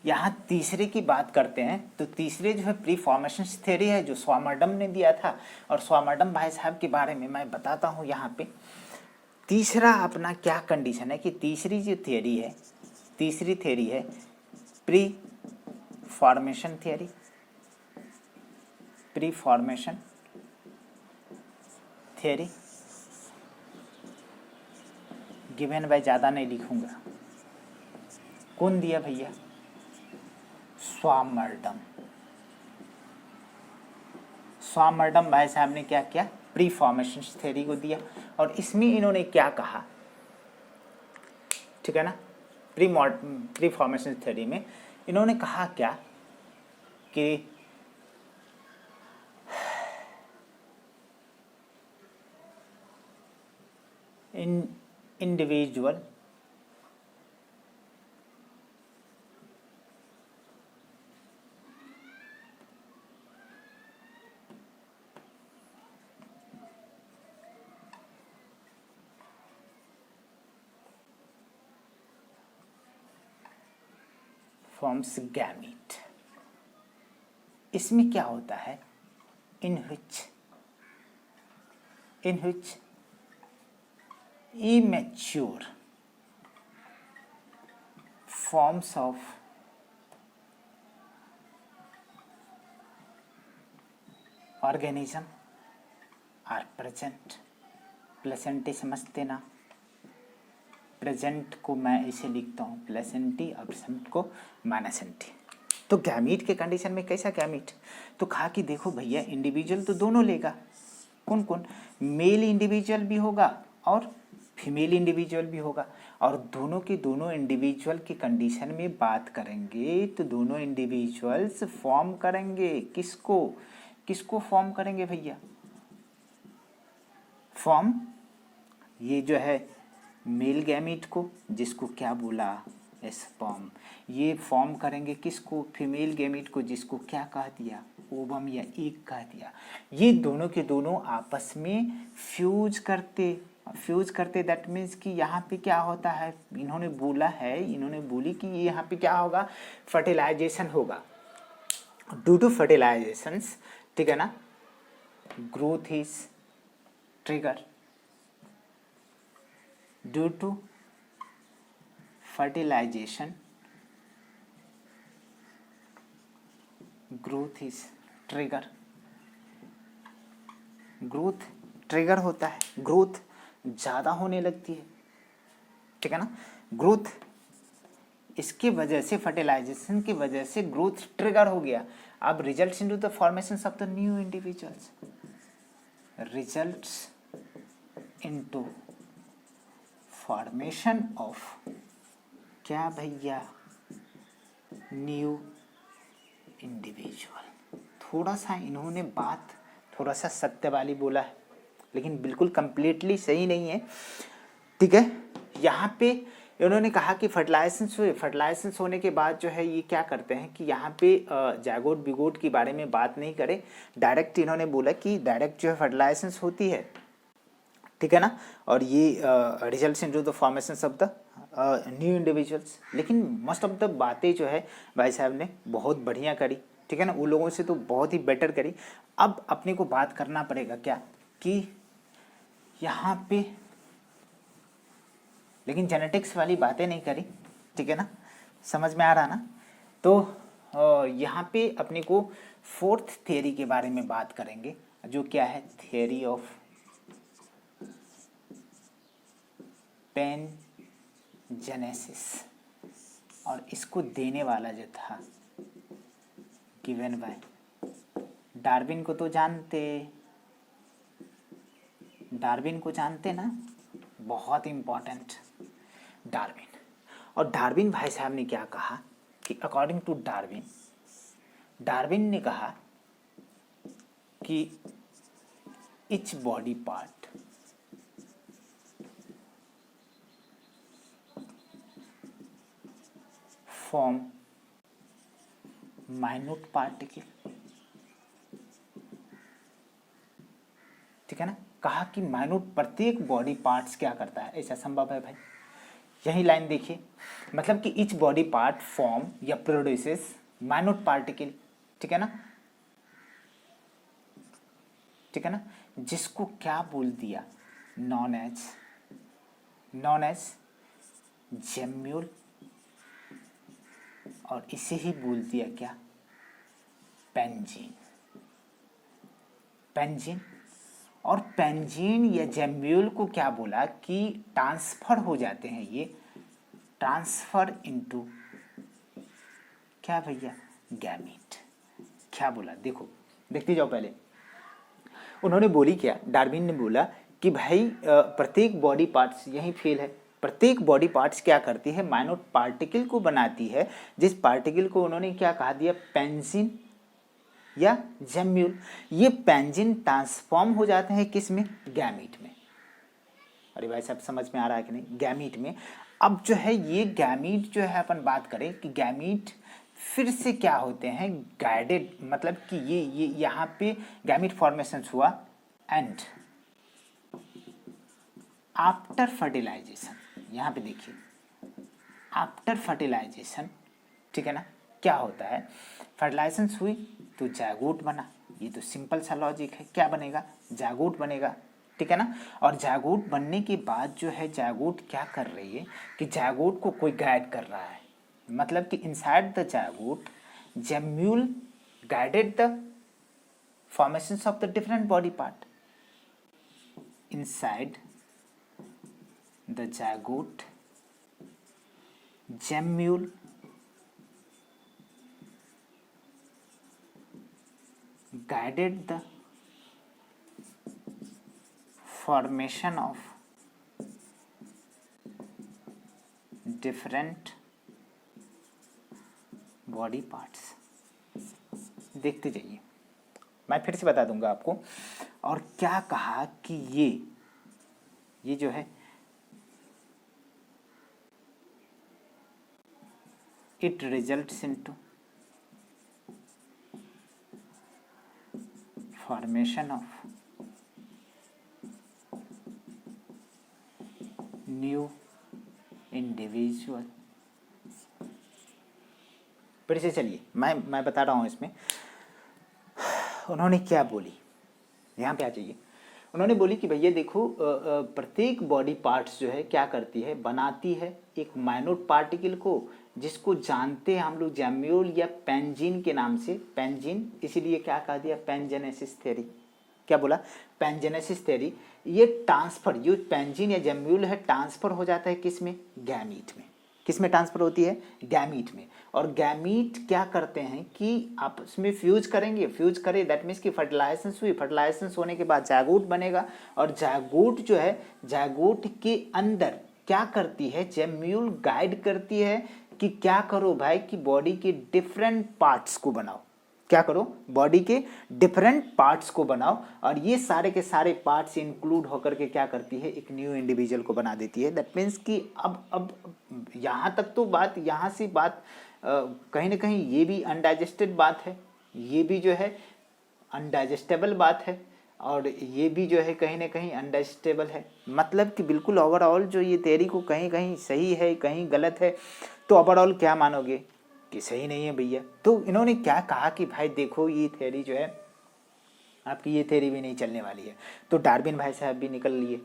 यहाँ तीसरे की बात करते हैं। तो तीसरे जो है प्री फॉर्मेशन थ्योरी है, जो स्वामर्डम ने दिया था, और स्वामर्डम भाई साहब के बारे में मैं बताता हूँ यहाँ पे। तीसरा अपना क्या कंडीशन है कि तीसरी जो थ्योरी है, तीसरी थ्योरी है pre formation theory, pre formation theory given by, ज़्यादा नहीं लिखूंगा, कौन दिया भैया, स्वामर्डम। स्वामर्डम भाई साहब ने क्या किया, प्री फॉर्मेशन थ्योरी को दिया। और इसमें इन्होंने क्या कहा, ठीक है ना, प्री फॉर्मेशन थ्योरी में इन्होंने कहा क्या कि individual फॉर्म्स गैमीट। इसमें क्या होता है, इन which immature forms of organism are present। प्लेसेंटी समझते ना, प्रेजेंट को मैं इसे लिखता हूँ प्लेसेंटी और प्रेजेंट को माइनसेंटी। तो गैमीट के कंडीशन में कैसा गैमीट, तो कहा कि देखो भैया इंडिविजुअल तो दोनों लेगा, कौन कौन, मेल इंडिविजुअल भी होगा और फीमेल इंडिविजुअल भी होगा, और दोनों के दोनों इंडिविजुअल की कंडीशन में बात करेंगे तो दोनों इंडिविजुअल्स फॉर्म करेंगे किसको फॉर्म करेंगे भैया, फॉर्म ये जो है मेल गैमीट को, जिसको क्या बोला स्पर्म, ये फॉर्म करेंगे किसको, फीमेल गैमीट को, जिसको क्या कह दिया ओवम या एग कह दिया। ये दोनों के दोनों आपस में फ्यूज करते दैट मीन्स कि यहाँ पे क्या होता है, इन्होंने बोली कि ये यहाँ पे क्या होगा, फर्टिलाइजेशन होगा। ड्यू टू फर्टिलाइजेशंस, ठीक है ना, growth is trigger. Due to fertilization growth is trigger. Growth trigger होता है, ग्रोथ ज़्यादा होने लगती है, ठीक है ना, ग्रोथ इसके वजह से, फर्टिलाइजेशन की वजह से ग्रोथ ट्रिगर हो गया। अब results into the formation of the new individuals, results into formation of क्या भैया, न्यू इंडिविजुअल। थोड़ा सा इन्होंने बात थोड़ा सा सत्य वाली बोला है, लेकिन बिल्कुल कंप्लीटली सही नहीं है, ठीक है। यहाँ पे इन्होंने कहा कि फर्टिलाइजेशन होने के बाद जो है ये क्या करते हैं कि यहाँ पे जायगोट बिगोट के बारे में बात नहीं करे, डायरेक्ट इन्होंने बोला कि डायरेक्ट जो है फर्टिलाइजेशन होती है, ठीक है ना, और ये results into the formation of the new individuals. लेकिन मोस्ट ऑफ द बातें जो है भाई साहब ने बहुत बढ़िया करी, ठीक है ना, उन लोगों से तो बहुत ही बेटर करी। अब अपने को बात करना पड़ेगा क्या कि यहाँ पे, लेकिन जेनेटिक्स वाली बातें नहीं करी, ठीक है ना, समझ में आ रहा ना। तो यहाँ पे अपने को फोर्थ थियरी के बारे में बात करेंगे, जो क्या है, थियरी ऑफ पैनजेनेसिस, और इसको देने वाला जो था गिवन बाय डार्विन को तो डार्विन को जानते ना, बहुत इम्पोर्टेंट डार्विन। और डार्विन भाई साहब ने क्या कहा कि अकॉर्डिंग टू डार्विन ने कहा कि etch body part form minute particle, ठीक है ना, कहा कि माइन्यूट प्रत्येक बॉडी पार्ट्स क्या करता है, ऐसा संभव है भाई। यही लाइन देखिए, मतलब कि इच बॉडी पार्ट फॉर्म या प्रोड्यूसेस माइन्यूट पार्टिकल, ठीक है ना, ठीक है ना, जिसको क्या बोल दिया, नॉन एज जेम्यूल, और इसे ही बोल दिया क्या, पेंजीन। और पेंजीन या जेम्यूल को क्या बोला कि ट्रांसफर हो जाते हैं, ये ट्रांसफर इनटू क्या भैया, गैमीट। क्या बोला, देखो देखते जाओ। पहले उन्होंने बोली क्या, डार्विन ने बोला कि भाई प्रत्येक बॉडी पार्ट्स, यही फेल है, प्रत्येक बॉडी पार्ट्स क्या करती है, माइन्यूट पार्टिकल को बनाती है, जिस पार्टिकल को उन्होंने क्या कहा दिया, पेंजीन या जेम्यूल। ये पेंजीन ट्रांसफॉर्म हो जाते हैं किस में, गैमीट में। अरे भाई साहब समझ में आ रहा है कि नहीं, गैमीट में। अब जो है ये गैमीट जो है, अपन बात करें कि गैमीट फिर से क्या होते हैं, गाइडेड, मतलब कि ये यहाँ पे गैमीट फॉर्मेशन हुआ, एंड आफ्टर फर्टिलाइजेशन, यहाँ पे देखिए आफ्टर फर्टिलाइजेशन, ठीक है ना। क्या होता है, फर्टिलाइजेशन हुई तो जायगोट बना, ये तो सिंपल सा लॉजिक है। क्या बनेगा, जायगोट बनेगा, ठीक है ना। और जायगोट बनने के बाद जो है जायगोट क्या कर रही है कि जायगोट को कोई गाइड कर रहा है, मतलब कि inside the zygote gemmule guided the formations of the different body part inside the zygote gemmule guided the formation of different body parts। देखते जाइए, मैं फिर से बता दूंगा आपको। और क्या कहा कि ये जो है it results into formation of new individual. फिर से चलिए, मैं बता रहा हूँ इसमें उन्होंने क्या बोली, यहाँ पे आ जाइए। उन्होंने बोली कि भैया देखो प्रत्येक बॉडी पार्ट्स जो है क्या करती है, बनाती है एक माइन्यूट पार्टिकल को, जिसको जानते हैं हम लोग जैम्यूल या पेंजीन के नाम से। पेंजीन इसीलिए क्या कहा दिया, पेंजेनेसिस थ्योरी। क्या बोला, पेंजेनेसिस थ्योरी। ये ट्रांसफर, जो पेंजीन या जैम्यूल है ट्रांसफर हो जाता है किस में, गैमीट में। किस में ट्रांसफर होती है, गैमीट में। और गैमीट क्या करते हैं कि आपस में फ्यूज करेंगे, फ्यूज करे दैट मीन्स कि फर्टिलाइजेशन हुई, फर्टिलाइजेशन होने के बाद जायगोट बनेगा। और जायगोट जो है, जायगोट के अंदर क्या करती है, जेम्यूल गाइड करती है कि क्या करो भाई कि बॉडी के डिफरेंट पार्ट्स को बनाओ। क्या करो, बॉडी के डिफरेंट पार्ट्स को बनाओ। और ये सारे के सारे पार्ट्स इंक्लूड होकर के क्या करती है, एक न्यू इंडिविजुअल को बना देती है। दैट मीन्स कि अब यहाँ तक तो बात, यहाँ से बात कहीं ना कहीं ये भी अनडाइजेस्टेड बात है, ये भी जो है अनडाइजेस्टेबल बात है, और ये भी जो है कहीं ना कहीं अनडाइजेस्टेबल है। मतलब कि बिल्कुल ओवरऑल जो ये थ्योरी को कहीं कहीं सही है, कहीं गलत है, तो ओवरऑल क्या मानोगे कि सही नहीं है भैया। तो इन्होंने क्या कहा कि भाई देखो ये थ्योरी जो है आपकी, ये थ्योरी भी नहीं चलने वाली है। तो डार्विन भाई साहब भी निकल लिए।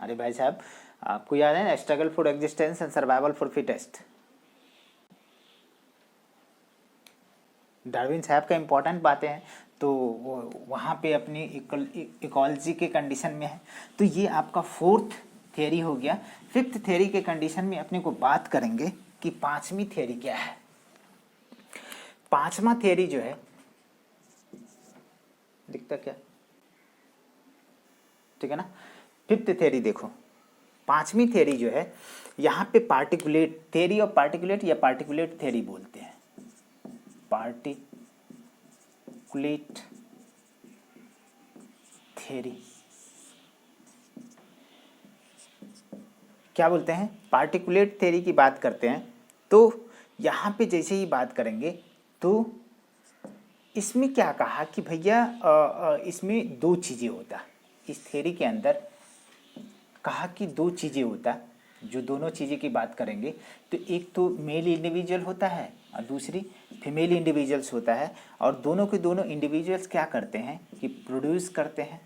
अरे भाई साहब आपको याद है ना, struggle for existence and survival for fittest, Darwin साहब का इम्पोर्टेंट बातें हैं। तो वो वहाँ पे अपनी इकोलॉजी के कंडीशन में है। तो ये आपका फोर्थ थ्योरी हो गया। फिफ्थ थ्योरी के कंडीशन में अपने को बात करेंगे कि पांचवी थ्योरी क्या है। पांचवा थ्योरी जो है, दिखता क्या, ठीक है ना। फिफ्थ थ्योरी देखो, पांचवी थ्योरी जो है यहाँ पे पार्टिकुलेट थ्योरी ऑफ पार्टिकुलेट या पार्टिकुलेट थ्योरी बोलते हैं। पार्टिकुलेट थ्योरी क्या बोलते हैं, पार्टिकुलेट थ्योरी की बात करते हैं। तो यहाँ पे जैसे ही बात करेंगे तो इसमें क्या कहा कि भैया इसमें दो चीज़ें होता, इस थ्योरी के अंदर कहा कि दो चीज़ें होता, जो दोनों चीज़ें की बात करेंगे तो एक तो मेल इंडिविजुअल होता है और दूसरी फीमेल इंडिविजुअल्स होता है। और दोनों के दोनों इंडिविजुअल्स क्या करते हैं कि प्रोड्यूस करते हैं,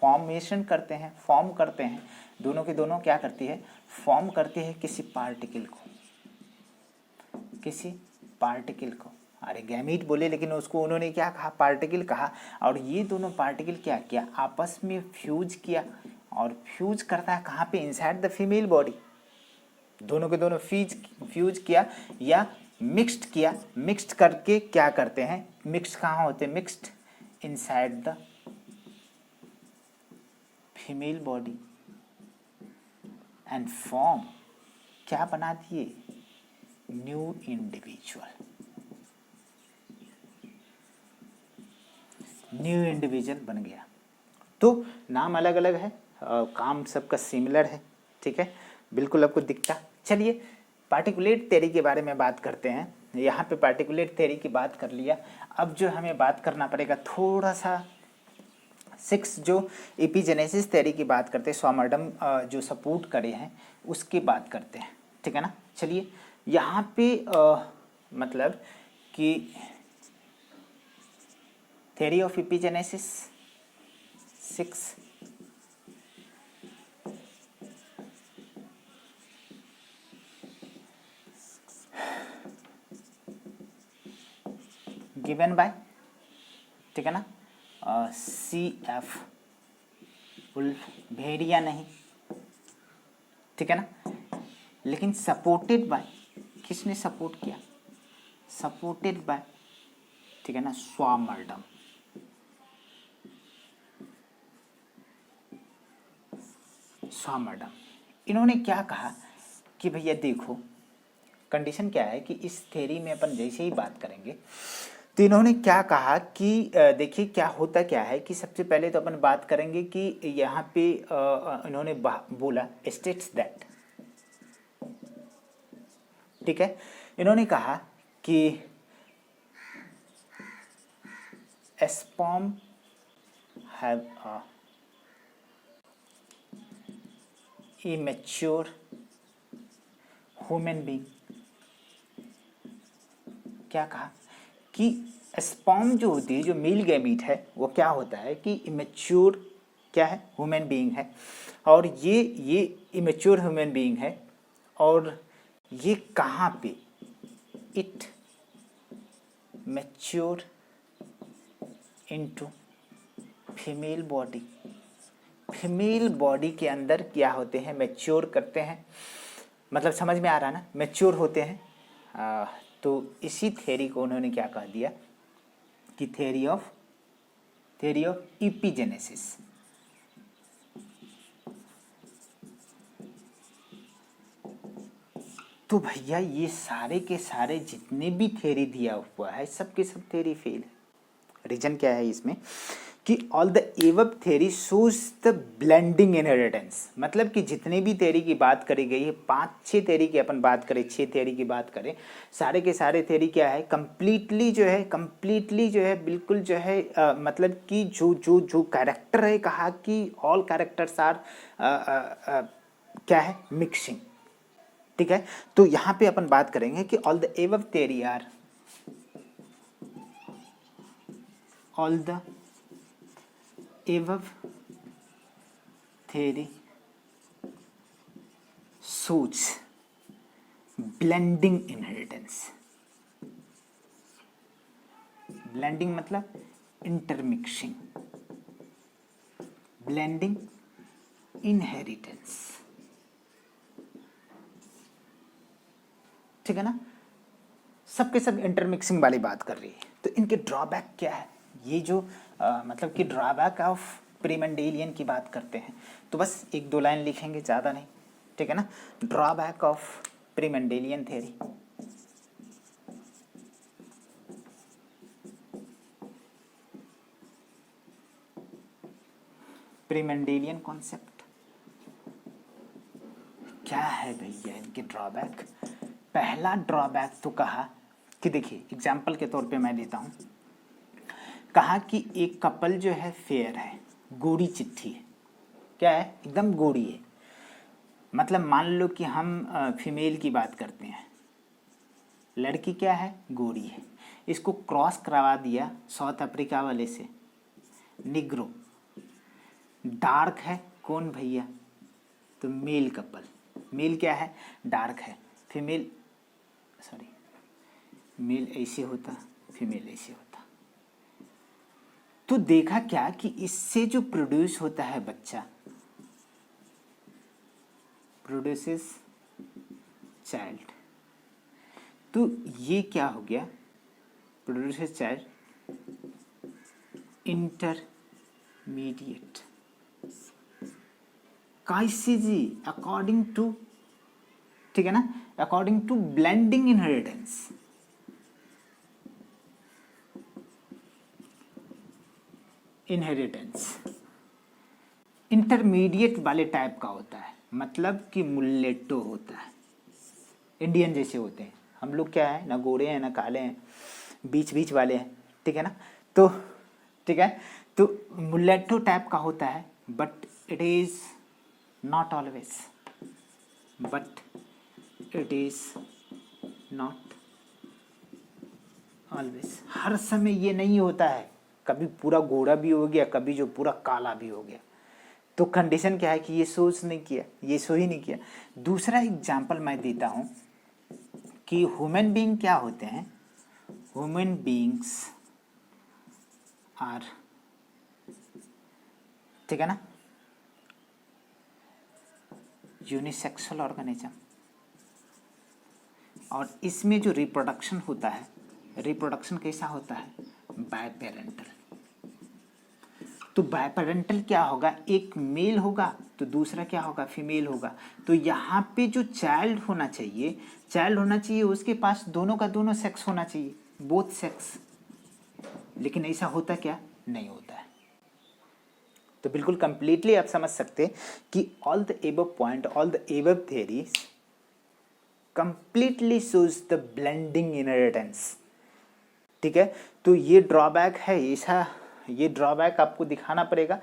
फॉर्मेशन करते हैं, फॉर्म करते हैं। दोनों के दोनों क्या करती है, फॉर्म करती है किसी पार्टिकल को, किसी पार्टिकल को। अरे गैमीट बोले लेकिन उसको उन्होंने क्या कहा, पार्टिकल कहा। और ये दोनों पार्टिकल क्या किया, आपस में फ्यूज किया। और फ्यूज करता है कहाँ पे, इनसाइड द फीमेल बॉडी। दोनों के दोनों फ्यूज किया या मिक्स्ड किया। मिक्स्ड करके क्या करते हैं, मिक्स्ड कहाँ होते हैं, mixed inside the female body and form, क्या बना दिए, न्यू इंडिविजुअल। न्यू इंडिविजुअल बन गया। तो नाम अलग अलग है, काम सबका सिमिलर है, ठीक है, बिल्कुल आपको दिखता। चलिए पार्टिकुलेट थ्योरी के बारे में बात करते हैं। यहाँ पे पार्टिकुलेट थ्योरी की बात कर लिया। अब जो हमें बात करना पड़ेगा थोड़ा सा 6 जो एपिजेनेसिस थ्योरी की बात करते हैं, स्वामर्डम जो सपोर्ट करे हैं उसकी बात करते हैं, ठीक है ना। चलिए यहाँ पे मतलब कि थ्योरी ऑफ इपिजेनेसिस 6, गिवन बाय, ठीक है ना, सी एफ वुल्फ, भेड़िया नहीं, ठीक है ना, लेकिन सपोर्टेड बाय, किसने सपोर्ट किया, सपोर्टेड बाय, ठीक है ना, स्वामर्डम, स्वामर्डम। इन्होंने क्या कहा कि भैया देखो, कंडीशन क्या है कि इस थ्योरी में अपन जैसे ही बात करेंगे तो इन्होंने क्या कहा कि देखिए क्या होता क्या है कि सबसे पहले तो अपन बात करेंगे कि यहाँ पे इन्होंने बोला स्टेट्स दैट, ठीक है, इन्होंने कहा कि sperm have a immature human being. क्या कहा कि स्पर्म जो होती है, जो मेल गैमीट है, वो क्या होता है कि इमेच्योर क्या है, ह्यूमन बीइंग है, और ये इमेच्योर ह्यूमन बीइंग है, और ये कहाँ पे, it mature into female body, female body के अंदर क्या होते हैं, मैच्योर करते हैं, मतलब समझ में आ रहा ना, मैच्योर होते हैं। तो इसी थ्योरी को उन्होंने क्या कह दिया कि थ्योरी ऑफ इपिजेनेसिस। तो भैया ये सारे के सारे जितने भी थ्योरी दिया हुआ है, सब के सब थ्योरी फेल है। रीजन क्या है इसमें कि all the above theory shows the blending inheritance, मतलब कि जितने भी थ्योरी की बात करी गई है, 5-6 थ्योरी की अपन बात करें, 6 थ्योरी की बात करें, सारे के सारे थ्योरी क्या है, कंप्लीटली जो है बिल्कुल जो है मतलब कि जो कैरेक्टर है, कहा कि ऑल कैरेक्टर्स आर क्या है, मिक्सिंग, ठीक है। तो यहाँ पे अपन बात करेंगे कि all the above theory are, all the above theory shows blending inheritance, blending मतलब intermixing, blending inheritance, ठीक है ना, सबके सब इंटरमिक्सिंग वाली बात कर रही है। तो इनके ड्रॉबैक क्या है, ये जो मतलब कि ड्रॉबैक ऑफ प्रीमेंडेलियन की बात करते हैं, तो बस 1-2 लाइन लिखेंगे, ज़्यादा नहीं, ठीक है ना। ड्रॉबैक ऑफ प्रीमेंडेलियन थ्योरी, प्रीमेंडेलियन कॉन्सेप्ट क्या है भैया, इनके ड्रॉबैक। पहला ड्रॉबैक तो कहा कि देखिए एग्जाम्पल के तौर पे मैं लेता हूँ, कहा कि एक कपल जो है फेयर है, गोरी चिट्ठी है, क्या है, एकदम गोरी है, मतलब मान लो कि हम फीमेल की बात करते हैं, लड़की क्या है, गोरी है, इसको क्रॉस करवा दिया साउथ अफ्रीका वाले से, निग्रो, डार्क है, कौन भैया, तो मेल कपल, मेल क्या है, डार्क है, फीमेल सॉरी मेल ऐसे होता, फीमेल ऐसे होता। तो देखा क्या कि इससे जो प्रोड्यूस होता है बच्चा, प्रोड्यूसेस चाइल्ड, तो ये क्या हो गया, प्रोड्यूसेस चाइल्ड इंटरमीडिएट, कैसे जी, अकॉर्डिंग टू, ठीक है ना, according to blending inheritance, intermediate वाले टाइप का होता है, मतलब कि मुल्लेटो होता है, इंडियन जैसे होते हैं हम लोग, क्या है ना, गोरे हैं ना काले हैं, बीच बीच वाले हैं, ठीक है ना। तो ठीक है, तो मुल्लेटो टाइप का होता है, but it is not always, but it is not always, हर समय ये नहीं होता है, कभी पूरा गोरा भी हो गया, कभी जो पूरा काला भी हो गया। तो कंडीशन क्या है कि ये सोच नहीं किया, ये सो ही नहीं किया। दूसरा एग्जाम्पल मैं देता हूँ कि ह्यूमन बीइंग क्या होते हैं। ह्यूमन बीइंग्स आर, ठीक है ना, यूनिसेक्सुअल ऑर्गेनिज्म, और इसमें जो रिप्रोडक्शन होता है, रिप्रोडक्शन कैसा होता है, बायपेरेंटल। तो बायपेरेंटल क्या होगा, एक मेल होगा तो दूसरा क्या होगा, फीमेल होगा। तो यहाँ पे जो चाइल्ड होना चाहिए उसके पास दोनों का दोनों सेक्स होना चाहिए, बोथ सेक्स। लेकिन ऐसा होता क्या, नहीं होता है। तो बिल्कुल कंप्लीटली आप समझ सकते कि all the above point, all the above theories completely shows the blending inheritance. ठीक है, तो ये ड्रॉबैक है, ऐसा ये ड्रॉबैक आपको दिखाना पड़ेगा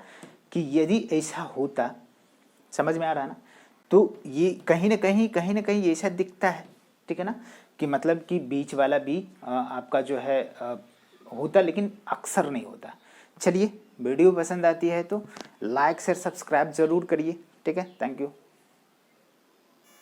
कि यदि ऐसा होता, समझ में आ रहा है ना, तो ये कहीं ना कहीं ऐसा दिखता है, ठीक है ना, कि मतलब कि बीच वाला भी आपका जो है होता, लेकिन अक्सर नहीं होता। चलिए, वीडियो पसंद आती है तो लाइक शेयर सब्सक्राइब ज़रूर करिए, ठीक है। Thank you.